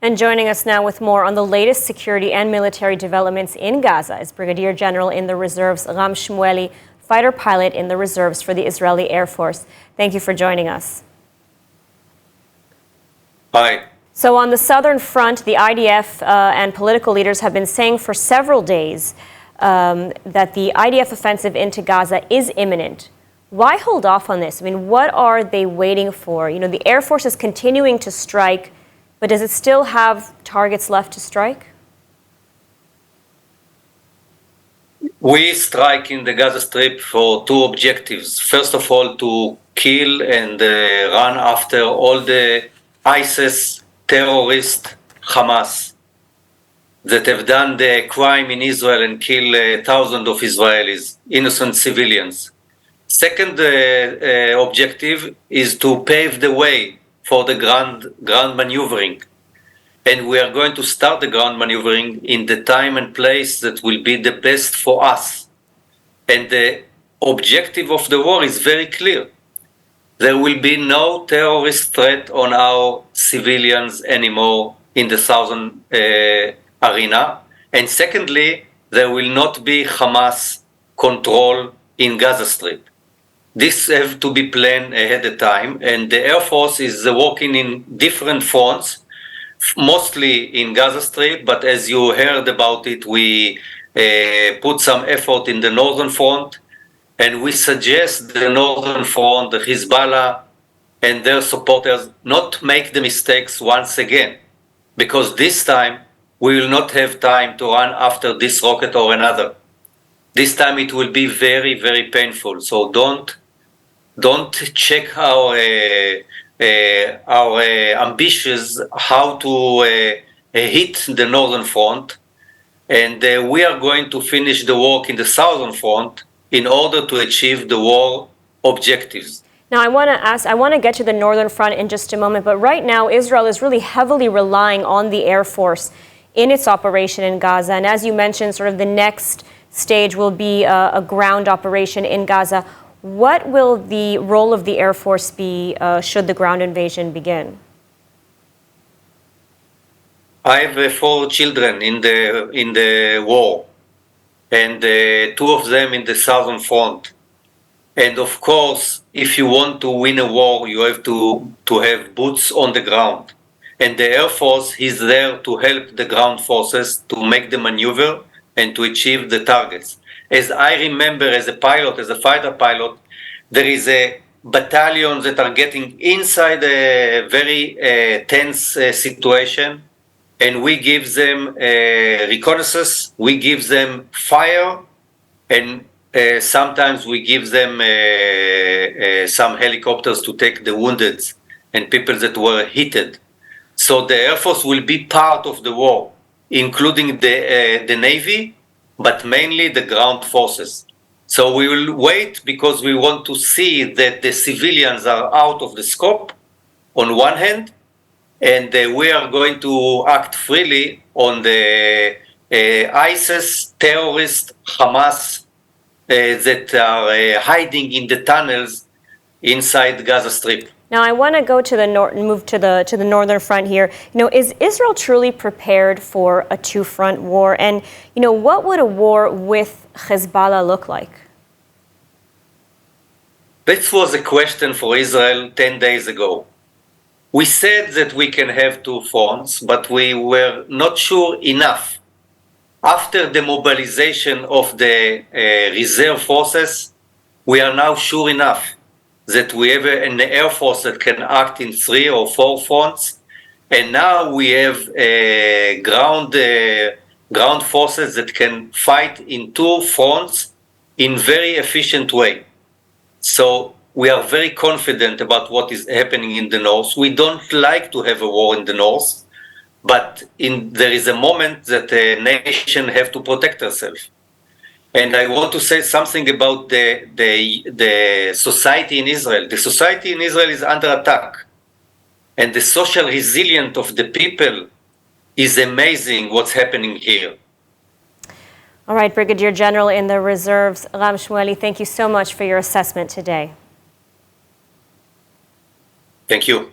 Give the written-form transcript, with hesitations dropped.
And joining us now with more on the latest security and military developments in Gaza is Brigadier General in the Reserves, Shmueli, fighter pilot in the Reserves for the Israeli Air Force. Thank you for joining us. Hi. So on the southern front, the IDF and political leaders have been saying for several days that the IDF offensive into Gaza is imminent. Why hold off on this? I mean, what are they waiting for? You know, the Air Force is continuing to strike, but does it still have targets left to strike? We strike in the Gaza Strip for two objectives. First of all, to kill and run after all the ISIS terrorist Hamas that have done the crime in Israel and killed thousands of Israelis, innocent civilians. Second objective is to pave the way for the ground maneuvering. And we are going to start the ground maneuvering in the time and place that will be the best for us. And the objective of the war is very clear. There will be no terrorist threat on our civilians anymore in the southern arena. And secondly, there will not be Hamas control in Gaza Strip. This have to be planned ahead of time, and the Air Force is working in different fronts, mostly in Gaza Strip, but as you heard about it, we put some effort in the northern front, and we suggest the northern front, the Hezbollah and their supporters, not make the mistakes once again, because this time we will not have time to run after this rocket or another. This time it will be very, very painful. So don't check our ambitions how to hit the northern front, and we are going to finish the work in the southern front in order to achieve the war objectives. Now, I want to get to the northern front in just a moment, but right now Israel is really heavily relying on the Air Force in its operation in Gaza. And as you mentioned, sort of the next stage will be a ground operation in Gaza. What will the role of the Air Force be should the ground invasion begin? I have 4 children in the war, and 2 of them in the southern front. And of course, if you want to win a war, you have to have boots on the ground. And the Air Force is there to help the ground forces to make the maneuver and to achieve the targets. As I remember, as a pilot, as a fighter pilot, there is a battalion that are getting inside a very tense situation, and we give them reconnaissance, we give them fire, and sometimes we give them some helicopters to take the wounded and people that were hit. So the Air Force will be part of the war, including the Navy, but mainly the ground forces. So we will wait because we want to see that the civilians are out of the scope on one hand, and we are going to act freely on the ISIS terrorist Hamas that are hiding in the tunnels inside Gaza Strip. Now, I want to go to the move to the northern front here. You know, is Israel truly prepared for a two-front war? And you know, what would a war with Hezbollah look like? This was a question for Israel 10 days ago. We said that we can have 2 fronts, but we were not sure enough. After the mobilization of the reserve forces, we are now sure enough that we have an Air Force that can act in 3 or 4 fronts, and now we have ground forces that can fight in 2 fronts in very efficient way. So we are very confident about what is happening in the north. We don't like to have a war in the north, but there is a moment that a nation have to protect herself. And I want to say something about the society in Israel. The society in Israel is under attack. And the social resilience of the people is amazing what's happening here. All right, Brigadier General in the Reserves, Shmueli, thank you so much for your assessment today. Thank you.